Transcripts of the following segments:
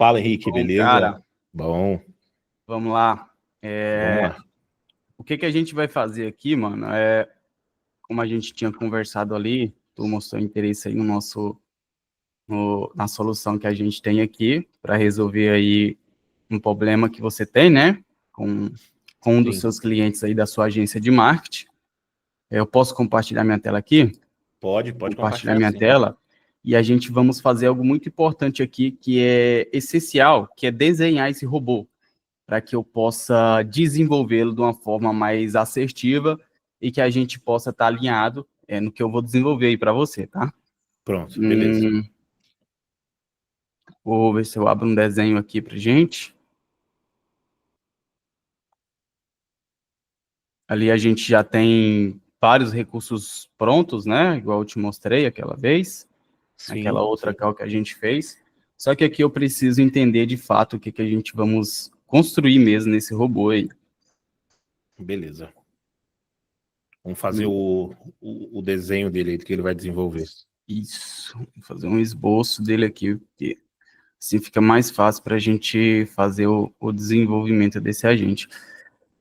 Fala, Henrique, Bom, beleza? cara, Bom, vamos lá. vamos lá. O que que a gente vai fazer aqui, mano, como a gente tinha conversado ali, tu mostrou interesse aí na solução que a gente tem aqui para resolver aí um problema que você tem, né, com um dos Sim, seus clientes aí da sua agência de marketing. Eu posso compartilhar minha tela aqui? pode Compartilhar compartilhar, minha sim. tela. E a gente vamos fazer algo muito importante aqui, que é essencial, que é desenhar esse robô, para que eu possa desenvolvê-lo de uma forma mais assertiva e que a gente possa estar alinhado no que eu vou desenvolver aí para você, tá? Pronto, beleza. Hum, Vou ver se eu abro um desenho aqui para gente. Ali a gente já tem vários recursos prontos, né? Igual eu te mostrei aquela vez, aquela Sim, outra sim, cal que a gente fez. Só que aqui eu preciso entender de fato o que que a gente vamos construir mesmo nesse robô aí. beleza. Vamos fazer o desenho dele aí, que ele vai desenvolver. Isso, vou fazer um esboço dele aqui, porque assim fica mais fácil para a gente fazer o desenvolvimento desse agente.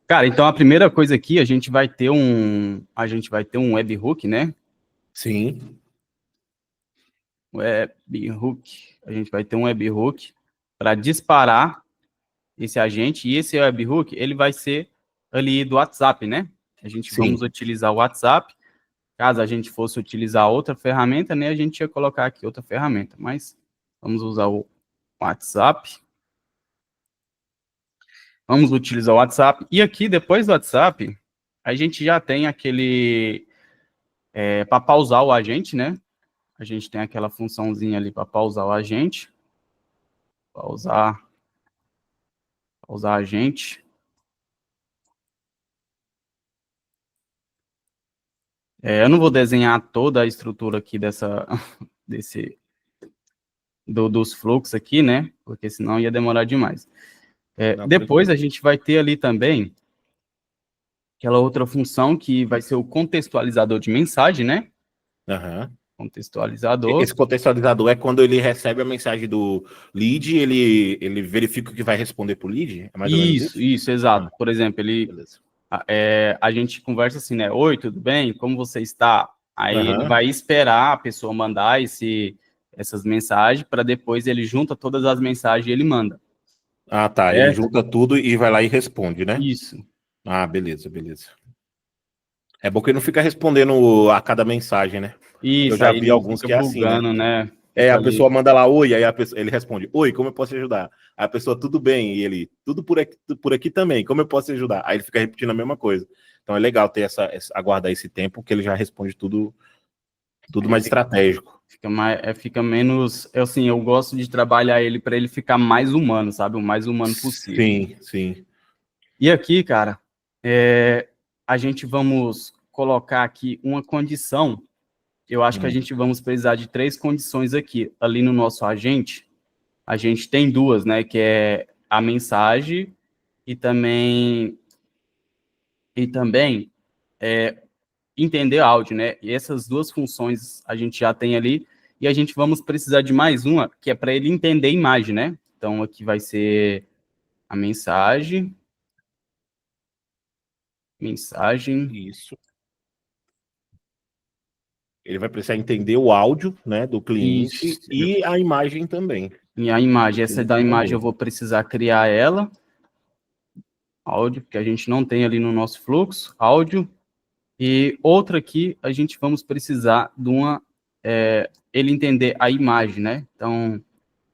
Cara, então a primeira coisa aqui, a gente vai ter um webhook, né? Sim, Webhook, a gente vai ter um webhook para disparar esse agente, e esse webhook, ele vai ser ali do WhatsApp, né? A gente vamos sim. utilizar o WhatsApp. Caso a gente fosse utilizar outra ferramenta, né, a gente ia colocar aqui outra ferramenta, mas vamos usar o WhatsApp. Vamos utilizar o WhatsApp. E aqui, depois do WhatsApp, a gente já tem aquele... para pausar o agente, né? A gente tem aquela funçãozinha ali para pausar o agente. Pausar, pausar agente. Eu não vou desenhar toda a estrutura aqui desse, dos fluxos aqui, né? Porque senão ia demorar demais. Não, Depois tranquilo. a gente vai ter ali também aquela outra função que vai ser o contextualizador de mensagem, né? Aham. Contextualizador. Esse contextualizador é quando ele recebe a mensagem do lead, ele verifica o que vai responder pro lead? É mais ou menos isso? Isso, exato. Ah, Por exemplo, beleza. a gente conversa assim, né? Oi, tudo bem? Como você está? Aí ele Aham. vai esperar a pessoa mandar essas mensagens para depois ele junta todas as mensagens e ele manda. Ah, tá. Ele Certo? junta tudo e vai lá e responde, né? Isso. Ah, beleza, beleza. É bom que ele não fica respondendo a cada mensagem, né? Eu Isso, já aí vi ele não alguns fica que é assim, né? bugando, né? É, Fica a ali. pessoa manda lá oi, aí ele responde, oi, como eu posso te ajudar? Aí a pessoa, tudo bem, e ele, tudo por aqui também, como eu posso te ajudar? Aí ele fica repetindo a mesma coisa. Então é legal ter aguardar esse tempo, que ele já responde tudo Aí mais estratégico. fica menos. Assim, eu gosto de trabalhar ele para ele ficar mais humano, sabe? O mais humano possível. Sim, sim. E aqui, cara, a gente vamos colocar aqui uma condição. Eu acho que a Hum, gente vamos precisar de três condições aqui. Ali no nosso agente, a gente tem duas, né? Que é a mensagem e também entender áudio, né? E essas duas funções a gente já tem ali. E a gente vamos precisar de mais uma, que é para ele entender a imagem, né? Então, aqui vai ser a mensagem, isso. Ele vai precisar entender o áudio, né, do cliente isso. e a imagem também. E a imagem, essa Tudo da pro imagem robô. eu vou precisar criar ela, áudio, porque a gente não tem ali no nosso fluxo, áudio. E outra aqui, a gente vamos precisar de ele entender a imagem, né? Então,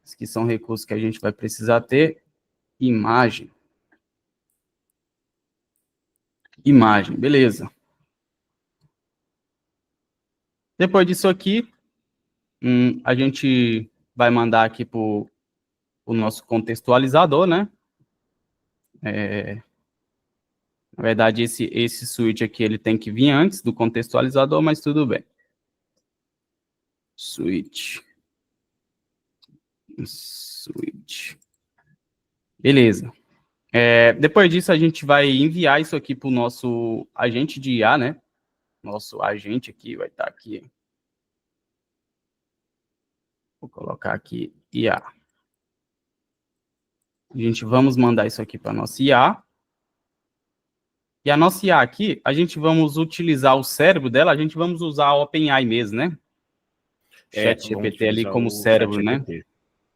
esses que são recursos que a gente vai precisar ter. Imagem. Imagem, beleza. Depois disso aqui, a gente vai mandar aqui para o nosso contextualizador, né? Na verdade, esse switch aqui, ele tem que vir antes do contextualizador, mas tudo bem. Switch. Switch. Beleza. Depois disso, a gente vai enviar isso aqui para o nosso agente de IA, né? Nosso agente aqui vai estar aqui. Vou colocar aqui IA. A gente vamos mandar isso aqui para a nossa IA. E a nossa IA aqui, a gente vamos utilizar o cérebro dela, a gente vamos usar a OpenAI mesmo, né? Chat Vamos GPT ali utilizar como o cérebro, né? ChatGPT.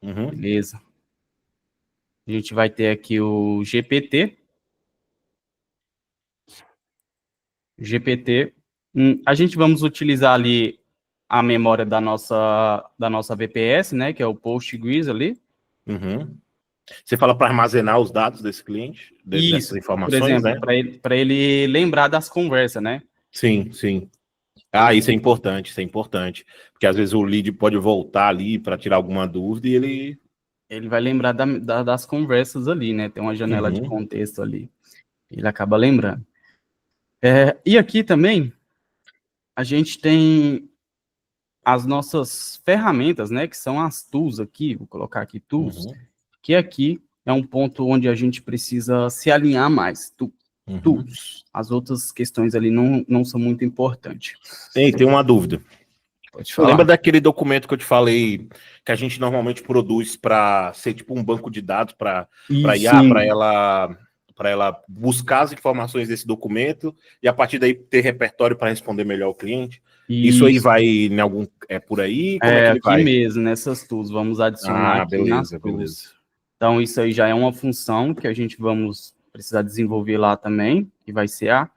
Uhum. Beleza. A gente vai ter aqui o GPT. GPT. A gente vamos utilizar ali a memória da nossa VPS, né? Que é o Postgres ali. Uhum. Você fala para armazenar os dados desse cliente, dessas Isso, por informações, exemplo, né? para ele lembrar das conversas, né? Sim, sim. Ah, isso é importante, isso é importante. Porque às vezes o lead pode voltar ali para tirar alguma dúvida e ele. Ele vai lembrar das conversas ali, né? Tem uma janela de Uhum. contexto ali. Ele acaba lembrando. E aqui também, a gente tem as nossas ferramentas, né? Que são as tools aqui, vou colocar aqui tools, Uhum. que aqui é um ponto onde a gente precisa se alinhar mais. Uhum. Tools. As outras questões ali não são muito importantes. Ei, tem uma dúvida. Pode Lembra falar. daquele documento que eu te falei que a gente normalmente produz para ser tipo um banco de dados para IA, Sim. para ela buscar as informações desse documento e a partir daí ter repertório para responder melhor ao cliente? Isso aí vai em algum por aí? Como é que ele Aqui vai? mesmo, nessas tools. Vamos adicionar Ah, aqui nas beleza, tools. beleza. Então, isso aí já é uma função que a gente vamos precisar desenvolver lá também, que vai ser a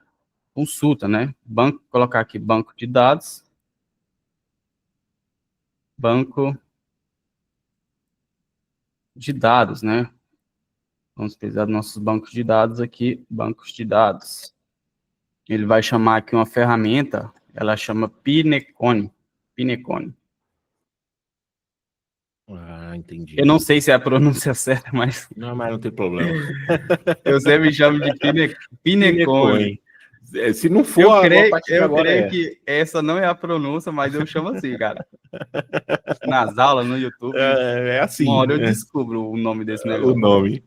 consulta, né? Colocar aqui banco de dados. Banco de dados, né? Vamos precisar dos nossos bancos de dados aqui, bancos de dados. Ele vai chamar aqui uma ferramenta, ela chama Pinecone. Pinecone. Ah, entendi. Eu não sei se é a pronúncia certa, mas Não, mas não tem problema. eu sempre chamo de Pinecone. Se não for, a partir de Eu agora creio é. que essa não é a pronúncia, mas eu chamo assim, cara. Nas aulas, no YouTube, É uma assim, hora eu né? descubro o nome desse O negócio. nome.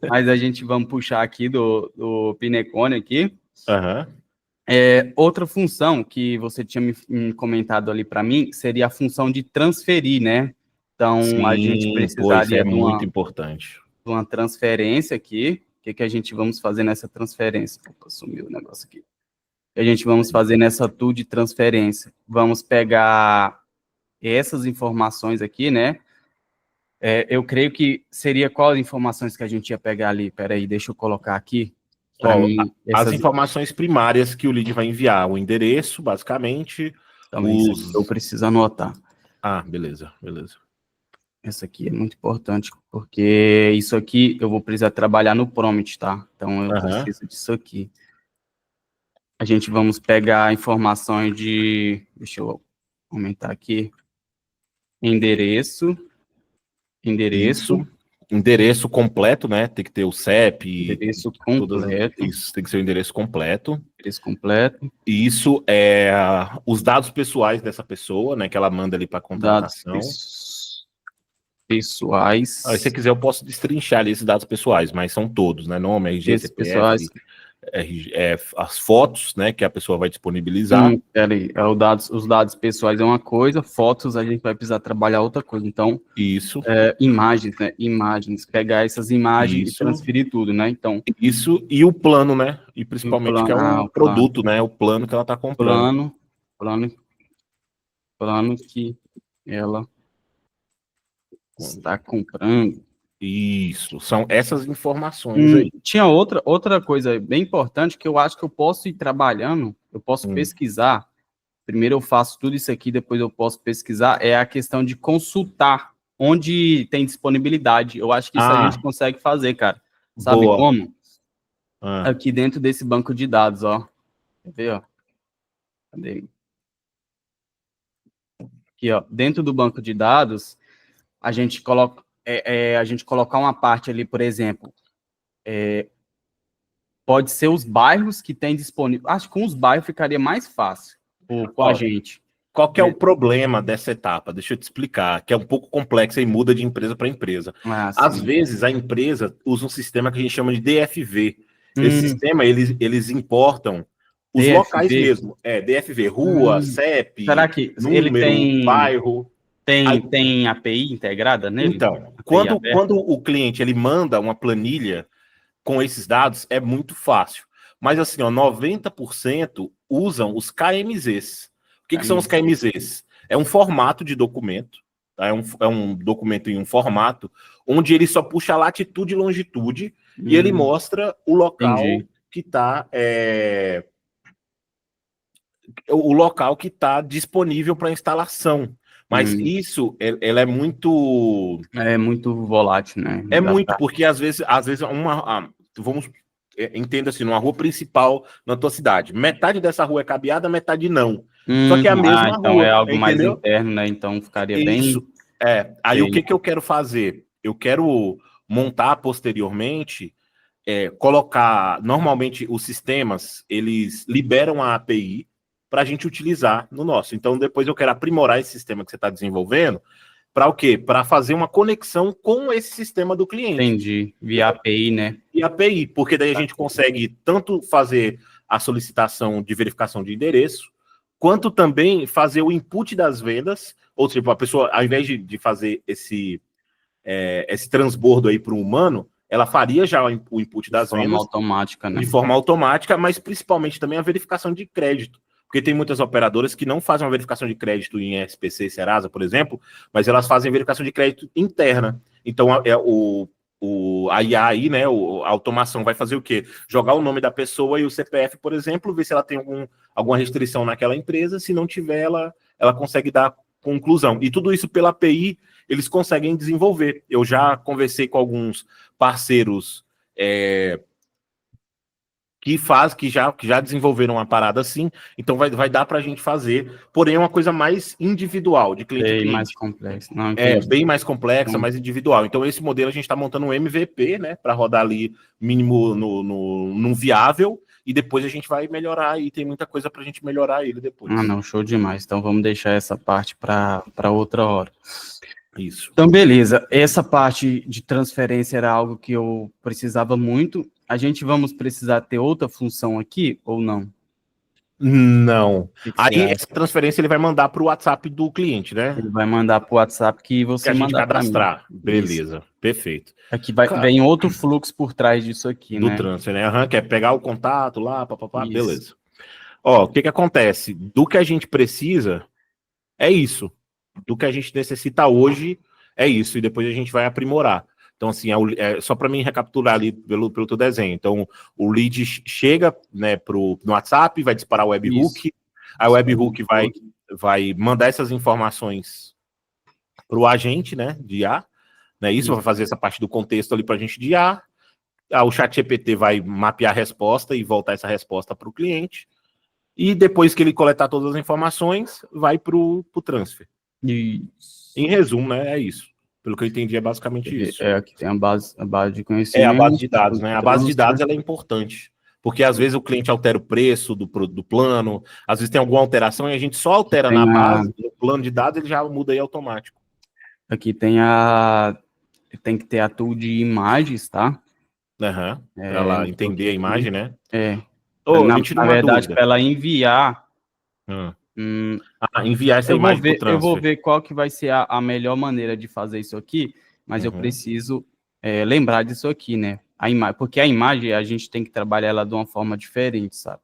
Mas a gente vamos puxar aqui do Pinecone aqui. Aham. Outra função que você tinha me comentado ali para mim seria a função de transferir, né? Então, a gente Sim, pô, isso precisaria é de muito importante. uma transferência aqui. O que a gente vamos fazer nessa transferência? Opa, sumiu o negócio aqui. O que a gente vamos fazer nessa tool de transferência? Vamos pegar essas informações aqui, né? Eu creio que seria quais informações que a gente ia pegar ali? Peraí, deixa eu colocar aqui para Ó, mim as essas. informações primárias que o lead vai enviar, o endereço, basicamente, Também isso aqui eu os... preciso anotar. Ah, beleza, beleza. Essa aqui é muito importante, porque isso aqui eu vou precisar trabalhar no prompt, tá? Então eu Aham. preciso disso aqui. A gente vamos pegar informações de. Deixa eu aumentar aqui. Endereço. Isso. Endereço completo, né? Tem que ter o CEP, Endereço todas completo. isso tem que ser o endereço completo. Endereço completo. E isso é os dados pessoais dessa pessoa, né? Que ela manda ali para Dados contratação. pessoais. Aí, se você quiser, eu posso destrinchar ali esses dados pessoais, mas são todos, né? Nome, RG, Esses pessoais. CPF, as fotos, né? Que a pessoa vai disponibilizar. Peraí, os dados pessoais é uma coisa, fotos a gente vai precisar trabalhar outra coisa. Então, Isso, imagens, né? Imagens, pegar essas imagens e isso, transferir tudo, né? Então, isso e o plano, né? E o principalmente que é plano, o produto, né? O plano que ela está comprando. plano, plano que ela está comprando. Isso, são essas informações aí. Tinha outra coisa bem importante que eu acho que eu posso ir trabalhando, eu posso pesquisar. Primeiro eu faço tudo isso aqui, depois eu posso pesquisar. É a questão de consultar onde tem disponibilidade. Eu acho que isso a gente consegue fazer, cara. Sabe Boa. como? Aqui dentro desse banco de dados, ó. Quer ver, ó? Cadê? Aqui, ó. Dentro do banco de dados, a gente coloca, a gente colocar uma parte ali, por exemplo, pode ser os bairros que tem disponível. Acho que com os bairros ficaria mais fácil com a gente. Qual que é o problema dessa etapa? Deixa eu te explicar, que é um pouco complexa e muda de empresa para empresa. Às vezes, a empresa usa um sistema que a gente chama de DFV. Esse sistema, eles importam os DFV. locais mesmo. DFV, rua, CEP, Será que ele número, bairro. Tem API integrada nele? Então, API quando aberta? o cliente ele manda uma planilha com esses dados, é muito fácil. Mas assim, ó, 90% usam os KMZs. O que são os KMZs? É um formato de documento, tá? É um documento em um formato onde ele só puxa a latitude e longitude e ele mostra o local Entendi. que está o local que está disponível para instalação. Mas isso, ela é muito É muito volátil, né? é muito, porque às vezes vamos, entenda-se, numa rua principal na tua cidade. Metade dessa rua é cabeada, metade não. Só que é a mesma Então é rua, algo mais entendeu? interno, né? Então ficaria bem. Isso. Aí o Sei. que eu quero fazer? Eu quero montar posteriormente, colocar, normalmente os sistemas, eles liberam a API para a gente utilizar no nosso. Então depois eu quero aprimorar esse sistema que você está desenvolvendo, para o quê? Para fazer uma conexão com esse sistema do cliente. Entendi. Via API, né? E API, porque daí a gente consegue tanto fazer a solicitação de verificação de endereço, quanto também fazer o input das vendas, ou seja, a pessoa, ao invés de fazer esse transbordo aí para o humano, ela faria já o input De das forma vendas automática, né? de forma automática, mas principalmente também a verificação de crédito. Porque tem muitas operadoras que não fazem uma verificação de crédito em SPC, Serasa, por exemplo, mas elas fazem verificação de crédito interna. Então, a IA aí, né, a automação vai fazer o quê? Jogar o nome da pessoa e o CPF, por exemplo, ver se ela tem alguma restrição naquela empresa. Se não tiver, ela consegue dar conclusão. E tudo isso pela API, eles conseguem desenvolver. Eu já conversei com alguns parceiros que já desenvolveram uma parada assim, então vai dar para a gente fazer, porém é uma coisa mais individual, de cliente a Bem mais cliente. complexo. Não, É entendi. bem mais complexa, Então, mais individual. Então, esse modelo a gente está montando um MVP, né, para rodar ali mínimo no viável, e depois a gente vai melhorar, e tem muita coisa para a gente melhorar ele depois. não, show demais. Então vamos deixar essa parte para outra hora. Isso. Então, beleza. Essa parte de transferência era algo que eu precisava muito. A gente vamos precisar ter outra função aqui ou não? Não. O que você Aí, acha? essa transferência ele vai mandar para o WhatsApp do cliente, Ele né? vai mandar para o WhatsApp que Que você a gente mandar para mim. cadastrar. Isso. Beleza. Perfeito. Aqui Cara, vem outro fluxo por trás disso aqui, do né? transfer, né? Aham, quer pegar o contato lá, papapá, Isso. beleza. Ó, o que acontece? Do que a gente precisa, é isso. Do que a gente necessita hoje, é isso. E depois a gente vai aprimorar. Então, assim, só para mim recapitular ali pelo teu desenho. Então, o lead chega, né, no WhatsApp, vai disparar o webhook, aí o webhook vai mandar essas informações para o agente, né, de IA, né, isso vai fazer essa parte do contexto ali para a gente de IA. O chat GPT vai mapear a resposta e voltar essa resposta para o cliente. E depois que ele coletar todas as informações, vai para o transfer. Isso. Em resumo, né, é isso. Pelo que eu entendi, é basicamente isso. Aqui tem a base de A base conhecimento. de dados, né? A base de dados ela é importante. Porque às vezes o cliente altera o preço do plano, às vezes tem alguma alteração e a gente só altera na base, no plano de dados ele já muda aí automático. Aqui tem que ter a tool de imagens, tá? Uhum. Para ela entender a imagem, né? Me tira Na uma verdade, dúvida. para ela enviar. Enviar essa imagem para o transfer. Eu vou ver qual que vai ser a melhor maneira de fazer isso aqui, mas eu preciso lembrar disso aqui, né? Porque a imagem a gente tem que trabalhar ela de uma forma diferente, sabe?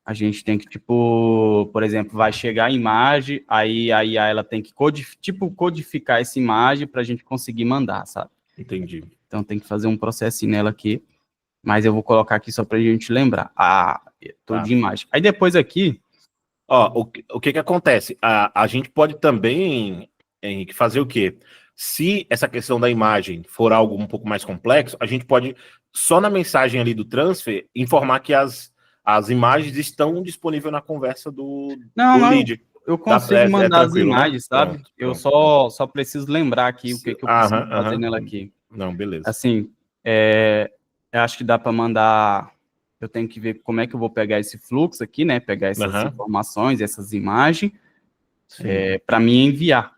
A gente tem que, tipo, por exemplo, vai chegar a imagem, aí ela tem que codificar essa imagem para a gente conseguir mandar, sabe? Entendi. Então tem que fazer um processinho nela aqui, mas eu vou colocar aqui só para a gente lembrar. De imagem. Aí depois aqui. Ó, o que acontece? A gente pode também, Henrique, fazer o quê? Se essa questão da imagem for algo um pouco mais complexo, a gente pode, só na mensagem ali do transfer, informar que as imagens estão disponíveis na conversa do lead. Eu consigo mandar as imagens, né? sabe? Eu só preciso lembrar aqui o que eu preciso fazer nela aqui. Não, beleza. Assim, eu acho que dá para mandar. Eu tenho que ver como é que eu vou pegar esse fluxo aqui, né? Pegar essas informações, essas imagens, para mim enviar.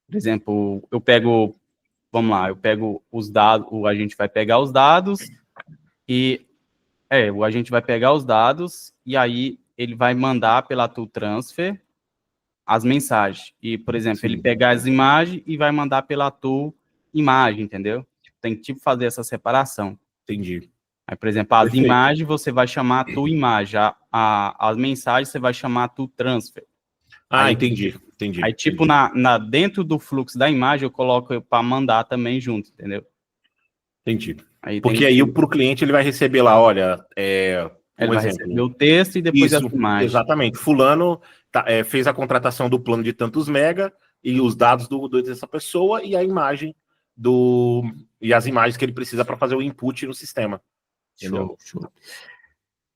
Por exemplo, vamos lá, eu pego os dados, a gente vai pegar os dados e a gente vai pegar os dados e aí ele vai mandar pela tool transfer as mensagens. E, por exemplo, Sim. ele pegar as imagens e vai mandar pela tua imagem, entendeu? Tem que fazer essa separação. Entendi. Aí, por exemplo, as Perfeito. imagens você vai chamar a tua imagem, as mensagens você vai chamar a tua transfer. Aí, Entendi. Aí, tipo, dentro do fluxo da imagem, eu coloco para mandar também junto, entendeu? Entendi. Aí Porque aí para o cliente ele vai receber lá, olha, ele um vai exemplo. receber o texto e depois Isso, as imagens. exatamente. Fulano fez a contratação do plano de tantos mega e os dados dessa pessoa e a imagem e as imagens que ele precisa para fazer o input no sistema. Entendeu? Show.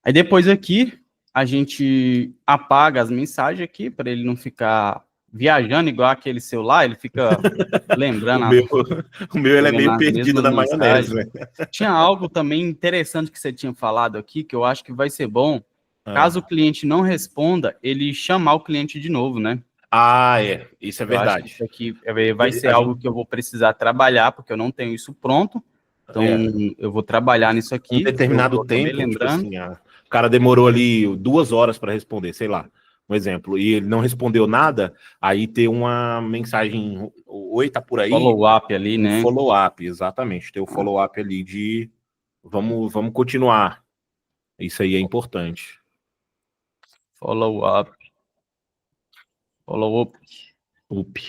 Aí depois aqui a gente apaga as mensagens aqui para ele não ficar viajando igual aquele celular, ele fica lembrando. O meu ele é meio perdido na maionese, né? Tinha algo também interessante que você tinha falado aqui, que eu acho que vai ser bom, caso o cliente não responda, ele chamar o cliente de novo, né? Isso é verdade. Isso aqui vai ser algo que eu vou precisar trabalhar, porque eu não tenho isso pronto, então eu vou trabalhar nisso aqui. Um determinado tempo, tipo assim, o cara demorou ali 2 horas para responder, sei lá, um exemplo, e ele não respondeu nada, aí ter uma mensagem, oi, tá por aí? Follow-up ali, né? Follow-up, exatamente, ter o follow-up ali de vamos continuar. Isso aí é importante. Follow-up.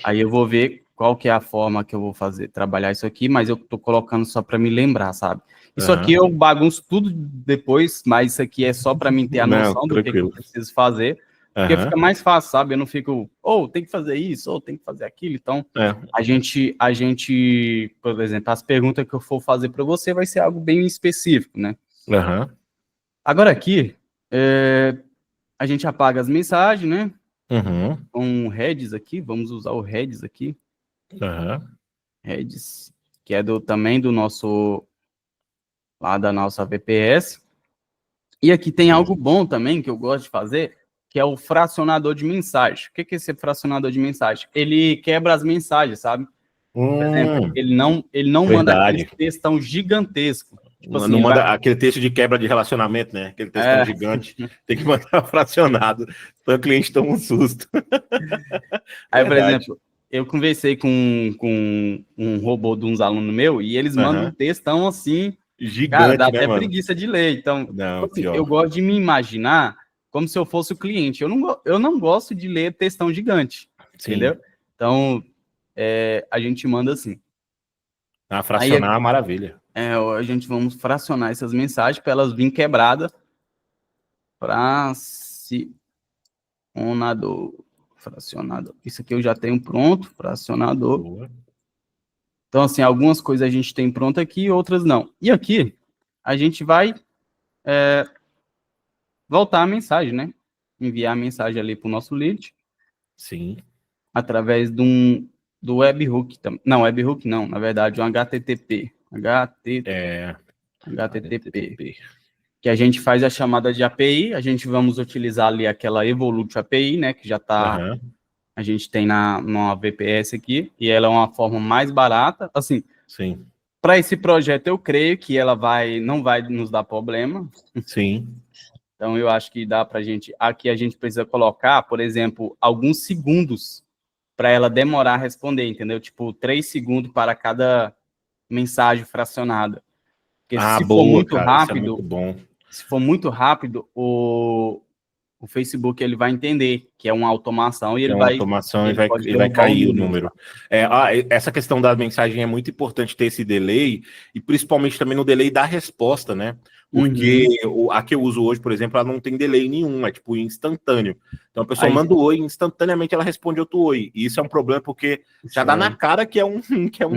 Aí eu vou ver qual que é a forma que eu vou trabalhar isso aqui, mas eu tô colocando só para me lembrar, sabe? Isso aqui eu bagunço tudo depois, mas isso aqui é só para mim ter a noção do que eu preciso fazer, porque fica mais fácil, sabe? Eu não fico, tem que fazer isso, tem que fazer aquilo. Então, a gente, por exemplo, as perguntas que eu for fazer para você vai ser algo bem específico, né? Agora aqui, a gente apaga as mensagens, né? Com Redis aqui, vamos usar o Redis aqui. Redis, que é também do nosso, lá da nossa VPS. E aqui tem algo bom também, que eu gosto de fazer, que é o fracionador de mensagem. O que é esse fracionador de mensagem? Ele quebra as mensagens, sabe? Por exemplo, ele não manda aquele textão gigantesco. Tipo assim, não manda aquele texto de quebra de relacionamento, né? Aquele textão gigante. Tem que mandar fracionado. Então o cliente toma um susto. Aí, por exemplo, eu conversei com um robô de uns alunos meus e eles mandam um textão assim, gigante, cara, dá né, até mano? preguiça de ler. Então, não, assim, eu gosto de me imaginar como se eu fosse o cliente. Eu não gosto de ler textão gigante, entendeu? Então, a gente manda assim. Fracionar, maravilha. A gente vamos fracionar essas mensagens para elas virem quebradas. Fracionador. Isso aqui eu já tenho pronto, fracionador. Boa. Então, assim, algumas coisas a gente tem pronto aqui, outras não. E aqui, a gente vai voltar a mensagem, né? Enviar a mensagem ali para o nosso lead. Sim. Através do webhook. Não, webhook não, na verdade, um HTTP. HTTP. Que a gente faz a chamada de API, a gente vamos utilizar ali aquela Evolute API, né, que já está, a gente tem numa VPS aqui, e ela é uma forma mais barata, assim, para esse projeto eu creio que ela não vai nos dar problema. Sim. Então eu acho que dá para a gente, aqui a gente precisa colocar, por exemplo, alguns segundos para ela demorar a responder, entendeu? Tipo, 3 segundos para cada mensagem fracionada. Porque se for muito rápido, isso é muito bom. Se for muito rápido, o Facebook ele vai entender que é uma automação e ele vai cair o número. Essa questão da mensagem é muito importante ter esse delay, e principalmente também no delay da resposta, né? Porque a que eu uso hoje, por exemplo, ela não tem delay nenhum, é tipo instantâneo. Então a pessoa manda o oi, instantaneamente ela responde outro oi. E isso é um problema porque já dá na cara que é um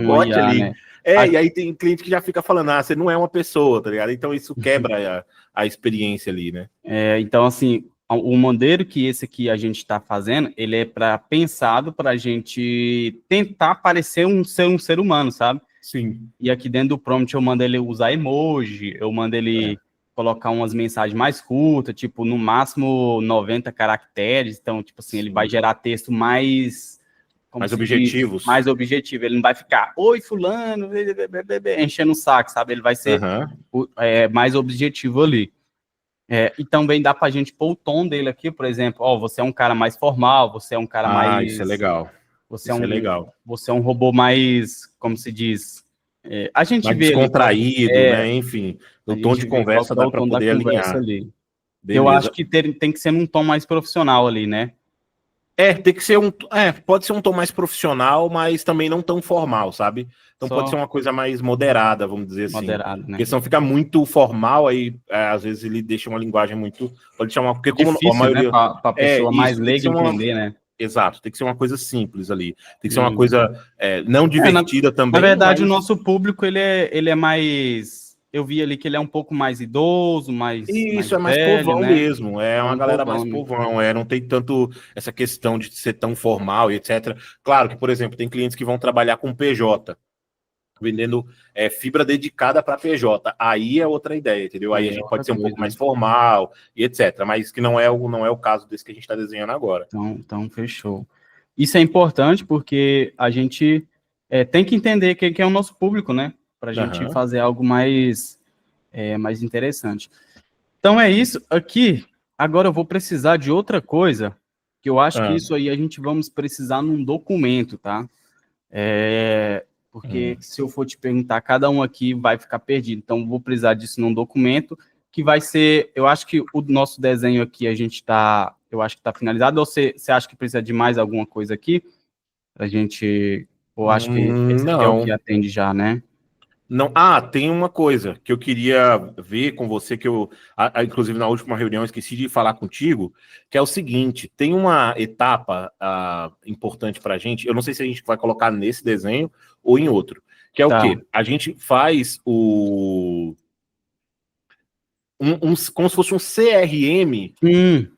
bot IA, ali. Né? E aí tem cliente que já fica falando, você não é uma pessoa, tá ligado? Então isso quebra a experiência ali, né? Então, assim, o modelo que esse aqui a gente está fazendo, ele é pensado para a gente tentar parecer um ser humano, sabe? Sim. E aqui dentro do prompt eu mando ele usar emoji, eu mando ele colocar umas mensagens mais curtas, tipo, no máximo 90 caracteres. Então, tipo assim, ele vai gerar texto mais objetivos. Mais objetivo. Ele não vai ficar, oi, fulano, enchendo o saco, sabe? Ele vai ser mais objetivo ali. E também dá para a gente pôr o tom dele aqui, por exemplo, você é um cara mais formal, você é um cara mais... Isso é legal. Você Isso é legal. Você é um robô mais, como se diz... a gente Mais vê ali... descontraído, né? Enfim, A o tom gente de vê qual conversa que é dá o para tom da poder conversa alinhar. ali. Eu acho Beleza. que tem que ser num tom mais profissional ali, né? Tem que ser pode ser um tom mais profissional, mas também não tão formal, sabe? Então pode ser Só uma coisa mais moderada, vamos dizer assim. moderado, né? Porque senão fica muito formal, aí às vezes ele deixa uma linguagem muito. Pode chamar, porque como a Difícil, né? maioria. Para a pessoa mais Isso, tem que leiga ser uma. entender, né? Exato, tem que ser uma coisa simples ali. Tem que ser uma Hum. coisa não divertida Na também, verdade, o mas. nosso público, ele é mais... Eu vi ali que ele é um pouco mais idoso, mais Isso, é mais velho, povão né? mesmo, é É uma um galera mais povão, né? povão, não tem tanto essa questão de ser tão formal e etc. Claro que, por exemplo, tem clientes que vão trabalhar com PJ, vendendo fibra dedicada para PJ, aí é outra ideia, entendeu? Aí a Aí é gente outra pode ser um coisa, pouco né? mais formal e etc, mas que não é o caso desse que a gente está desenhando agora. Então, fechou. Isso é importante porque a gente tem que entender quem que é o nosso público, né? Para a gente Aham. fazer algo mais interessante. Então é isso aqui. Agora eu vou precisar de outra coisa, que eu acho que Ah, isso aí a gente vamos precisar num documento, tá? Porque se eu for te perguntar, cada um aqui vai ficar perdido. Então eu vou precisar disso num documento que vai ser. Eu acho que o nosso desenho aqui eu acho que está finalizado. Ou você acha que precisa de mais alguma coisa aqui? A gente. Ou acho que esse aqui é o que não. atende já, né? Não, tem uma coisa que eu queria ver com você, que inclusive na última reunião eu esqueci de falar contigo, que é o seguinte, tem uma etapa importante para a gente, eu não sei se a gente vai colocar nesse desenho ou em outro, que é o Tá. quê? A gente faz como se fosse um CRM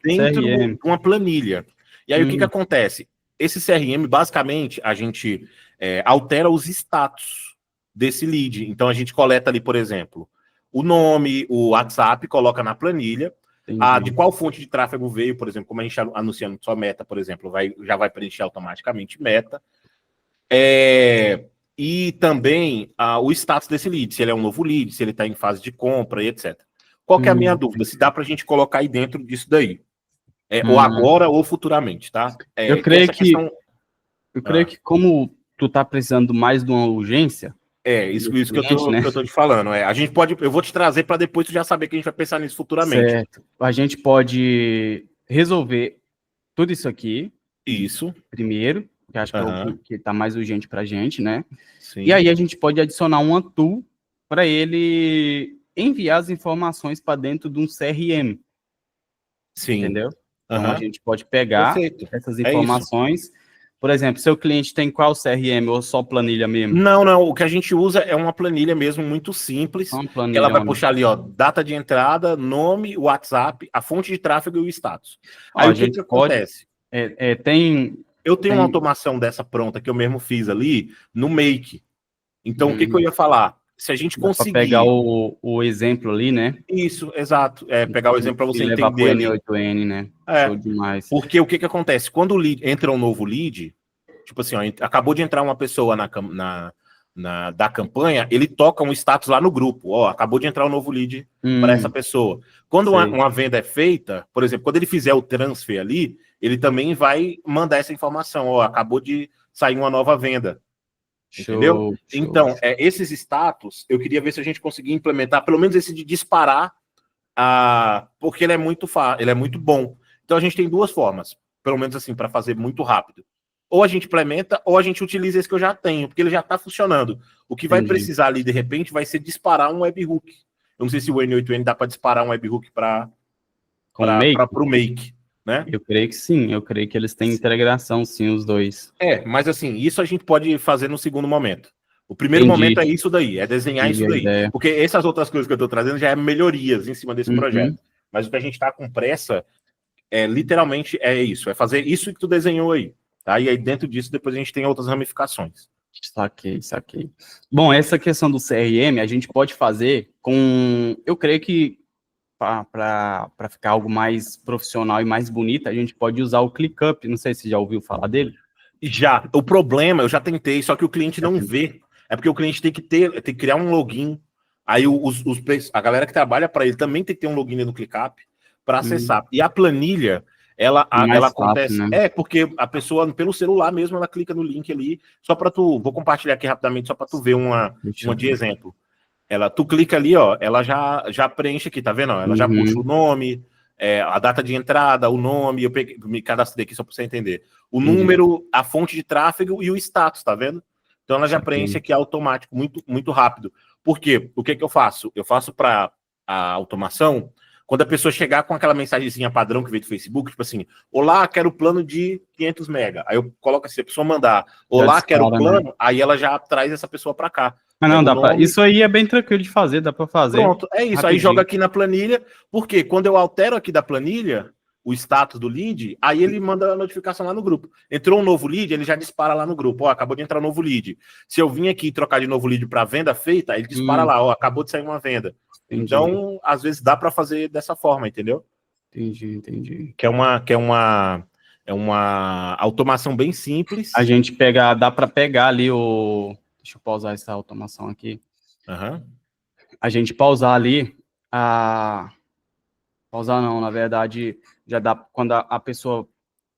dentro de CRM. uma planilha. E aí o que que Hum, acontece? Esse CRM, basicamente, a gente altera os status desse lead. Então a gente coleta ali, por exemplo, o nome, o WhatsApp, coloca na planilha. De entendi. qual fonte de tráfego veio, por exemplo, como a gente anunciando só meta, por exemplo, já vai preencher automaticamente meta. E também o status desse lead, se ele é um novo lead, se ele está em fase de compra e etc. Qual que é a minha dúvida? Se dá para a gente colocar aí dentro disso daí. Ou Hum. agora ou futuramente, tá? Eu Que creio essa que, questão. eu creio que como tu tá precisando mais de uma urgência Isso, do isso que eu cliente, tô, né? que eu tô te falando. A gente pode. Eu vou te trazer para depois tu já saber que a gente vai pensar nisso futuramente. Certo. A gente pode resolver tudo isso aqui Isso. primeiro, que acho que é o Aham. que tá mais urgente pra gente, né? E Sim. aí a gente pode adicionar uma tool para ele enviar as informações para dentro de um CRM, Sim. entendeu? Então a Aham. gente pode pegar Perfeito. essas É isso. informações. Por exemplo, seu cliente tem qual CRM ou só planilha mesmo? Não, não. O que a gente usa é uma planilha mesmo muito simples, Só uma que ela vai planilhona. puxar ali, ó, data de entrada, nome, WhatsApp, a fonte de tráfego e o status. Ó, Aí a o que que gente pode. acontece? Tem. Eu tenho uma Tem. automação dessa pronta que eu mesmo fiz ali no Make. Então, o que que eu Hum, ia falar? Se a gente dá para pegar conseguir o exemplo ali, né? isso, exato, pegar o exemplo para E você levar para entender o ali. N8N, né? É, Show demais. porque o que que acontece? Quando o lead entra um novo lead, tipo assim, ó, acabou de entrar uma pessoa da campanha, ele toca um status lá no grupo, ó, acabou de entrar um novo lead para essa pessoa. Quando uma, Sei. uma venda é feita, por exemplo, quando ele fizer o transfer ali, ele também vai mandar essa informação, ó, acabou de sair uma nova venda. Entendeu? Show, show. Então, esses status, eu queria ver se a gente conseguia implementar, pelo menos esse de disparar, porque ele é muito bom. Então, a gente tem duas formas, pelo menos assim, para fazer muito rápido. Ou a gente implementa, ou a gente utiliza esse que eu já tenho, porque ele já está funcionando. O que vai Entendi. precisar ali, de repente, vai ser disparar um webhook. Eu não sei se o N8N dá para disparar um webhook para Com o Make? o Make, né? Eu creio que sim. Eu creio que eles têm integração, sim, os dois. Mas assim, isso a gente pode fazer no segundo momento. O primeiro momento Entendi. é isso daí, é desenhar Entendi isso a daí. ideia. Porque essas outras coisas que eu estou trazendo já é melhorias em cima desse projeto. Uhum. Mas o que a gente está com pressa literalmente é isso, é fazer isso que tu desenhou aí. Tá? E aí dentro disso depois a gente tem outras ramificações. Saquei, saquei. Bom, essa questão do CRM a gente pode fazer com. Eu creio que para ficar algo mais profissional e mais bonito, a gente pode usar o ClickUp. Não sei se você já ouviu falar dele. Já, o problema, eu já tentei, só que o cliente não vê. É porque o cliente tem que criar um login Aí a galera que trabalha para ele também tem que ter um login no ClickUp para acessar. E a planilha, ela acontece... Fácil, né? Porque a pessoa, pelo celular mesmo, ela clica no link ali, só para tu... Vou compartilhar aqui rapidamente, só para tu ver uma de exemplo. Tu clica ali, ó, ela já preenche aqui, tá vendo? Ela já puxa o nome, a data de entrada, o nome, me cadastrei aqui só para você entender. O número, a fonte de tráfego e o status, tá vendo? Então ela já preenche aqui automático, muito, muito rápido. Por quê? O que eu faço? Eu faço para a automação, quando a pessoa chegar com aquela mensagenzinha padrão que veio do Facebook, tipo assim, olá, quero plano de 500 mega. Aí eu coloco assim, a pessoa mandar, olá, quero plano, né? Aí ela já traz essa pessoa para cá. Mas não, dá pra... Isso aí é bem tranquilo de fazer, dá para fazer. Pronto, é isso. Rapidinho. Aí joga aqui na planilha, porque quando eu altero aqui da planilha, o status do lead, aí ele manda a notificação lá no grupo. Entrou um novo lead, ele já dispara lá no grupo. Ó, acabou de entrar um novo lead. Se eu vim aqui trocar de novo lead para venda feita, ele dispara lá, ó, acabou de sair uma venda. Entendi. Então, às vezes dá para fazer dessa forma, entendeu? Entendi. Que é uma automação bem simples. A gente dá para pegar ali o... Deixa eu pausar essa automação aqui. A gente pausar ali, pausar não, na verdade, já dá, quando a pessoa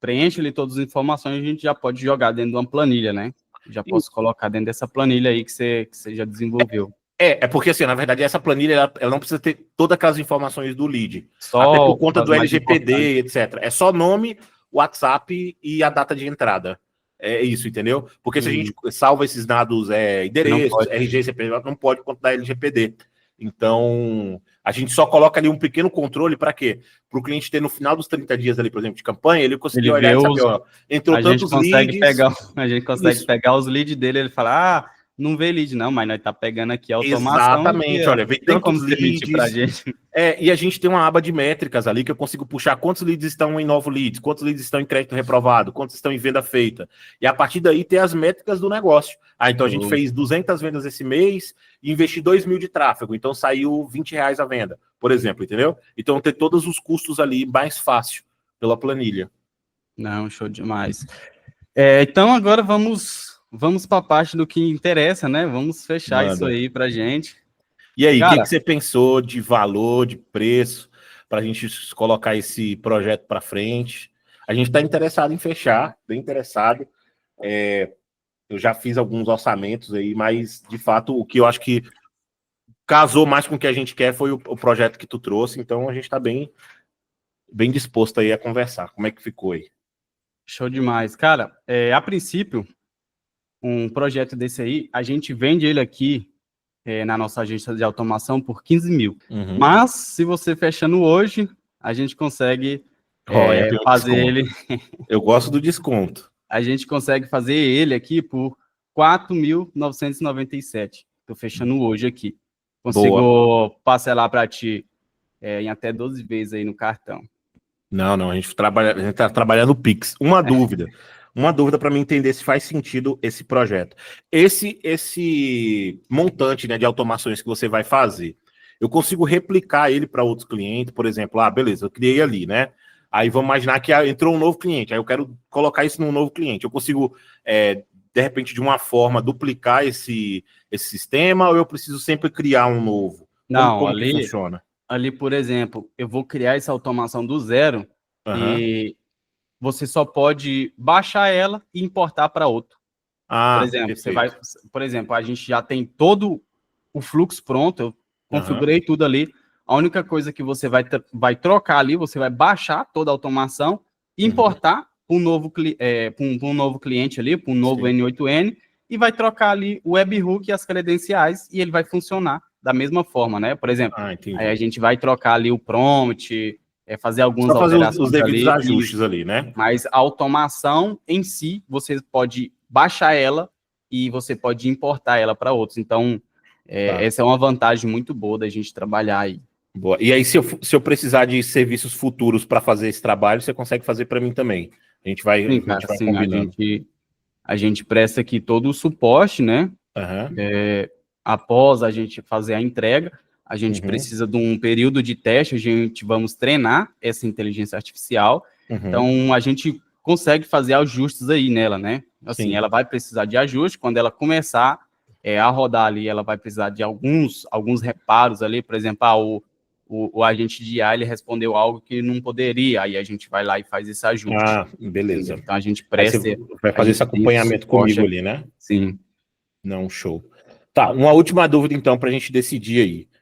preenche ali todas as informações, a gente já pode jogar dentro de uma planilha, né? Já posso colocar dentro dessa planilha aí que você já desenvolveu. É porque assim, na verdade, essa planilha, ela não precisa ter todas aquelas informações do lead. Só até por conta do LGPD, etc. É só nome, WhatsApp e a data de entrada. É isso, entendeu? Porque se a gente salva esses dados, endereços, RG, CPF, não pode conta da LGPD. Então, a gente só coloca ali um pequeno controle para quê? Para o cliente ter no final dos 30 dias ali, por exemplo, de campanha, ele conseguir olhar e saber, ó, entrou tantos leads... A gente consegue pegar os leads dele, ele fala, não vê lead não, mas nós tá pegando aqui a automação. Exatamente, olha, vem tantos leads pra gente. E a gente tem uma aba de métricas ali que eu consigo puxar quantos leads estão em novo leads, quantos leads estão em crédito reprovado, quantos estão em venda feita. E a partir daí ter as métricas do negócio. Então a gente fez 200 vendas esse mês e investi 2 mil de tráfego, então saiu R$20 a venda, por exemplo, entendeu? Então ter todos os custos ali mais fácil pela planilha. Não, show demais. Então agora vamos para a parte do que interessa, né? Vamos fechar isso aí pra gente. E aí, o que você pensou de valor, de preço, para a gente colocar esse projeto para frente? A gente está interessado em fechar, bem interessado. Eu já fiz alguns orçamentos aí, mas, de fato, o que eu acho que casou mais com o que a gente quer foi o projeto que tu trouxe, então a gente está bem disposto aí a conversar. Como é que ficou aí? Show demais. Cara, a princípio, um projeto desse aí, a gente vende ele aqui na nossa agência de automação por 15 mil. Mas, se você fechando hoje, a gente consegue fazer ele... Eu gosto do desconto. A gente consegue fazer ele aqui por 4.997. Estou fechando hoje aqui. Consigo parcelar para ti em até 12 vezes aí no cartão. Não, a gente está trabalhando no Pix. Uma dúvida para mim entender se faz sentido esse projeto. Esse montante, né, de automações que você vai fazer, eu consigo replicar ele para outros clientes, por exemplo, beleza, eu criei ali, né? Aí vamos imaginar que entrou um novo cliente, aí eu quero colocar isso num novo cliente. Eu consigo, de repente, de uma forma, duplicar esse sistema, ou eu preciso sempre criar um novo? Como ali, que funciona? Ali, por exemplo, eu vou criar essa automação do zero e você só pode baixar ela e importar para outro. Por exemplo, a gente já tem todo o fluxo pronto, eu configurei tudo ali. A única coisa que você vai trocar ali, você vai baixar toda a automação, importar para um novo cliente ali, para um novo N8N, e vai trocar ali o webhook e as credenciais, e ele vai funcionar da mesma forma, né? Por exemplo, aí a gente vai trocar ali o prompt, fazer algumas alterações os devidos ajustes ali, né? Mas a automação em si, você pode baixar ela e você pode importar ela para outros. Então, essa é uma vantagem muito boa da gente trabalhar aí. Boa. E aí, se eu precisar de serviços futuros para fazer esse trabalho, você consegue fazer para mim também. A gente vai, combinando. A gente presta aqui todo o suporte, né? Após a gente fazer a entrega, a gente precisa de um período de teste, a gente vamos treinar essa inteligência artificial. Então, a gente consegue fazer ajustes aí nela, né? Assim, ela vai precisar de ajuste. Quando ela começar a rodar ali, ela vai precisar de alguns reparos ali, por exemplo, o agente de IA, ele respondeu algo que não poderia, aí a gente vai lá e faz esse ajuste. Ah, beleza. Entendeu? Então a gente Aí você presta... vai fazer esse acompanhamento comigo ali, né? Sim. Não, show. Tá, uma última dúvida então para a gente decidir aí.